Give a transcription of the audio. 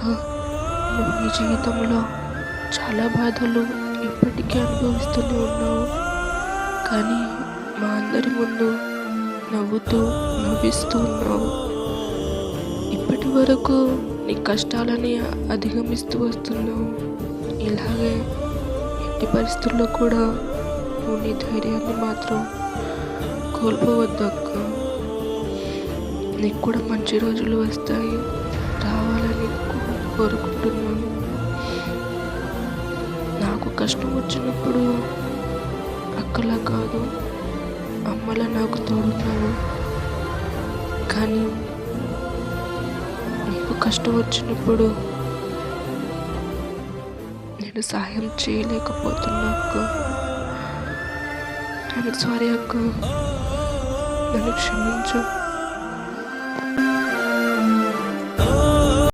నువ్వు నీ జీవితంలో చాలా బాధలు ఇప్పటికీ అనుభవిస్తూనే ఉన్నావు. కానీ మా అందరి ముందు నవ్విస్తూ ఉన్నావు. ఇప్పటి వరకు నీ కష్టాలని అధిగమిస్తూ వస్తున్నావు. ఇలాగే ఎట్టి పరిస్థితుల్లో కూడా నువ్వు నీ ధైర్యాన్ని మాత్రం కోల్పోవద్దు అక్క. నీకు కూడా మంచి రోజులు వస్తాయి, రావాలని కోరుకుంటున్నాను. నాకు కష్టం వచ్చినప్పుడు అక్కలా కాదు, అమ్మలా నాకు తోడున్నావు. కానీ నీకు కష్టం వచ్చినప్పుడు నేను సహాయం చేయలేకపోతున్నా అక్క. సారీ అక్క, నన్ను క్షమించు.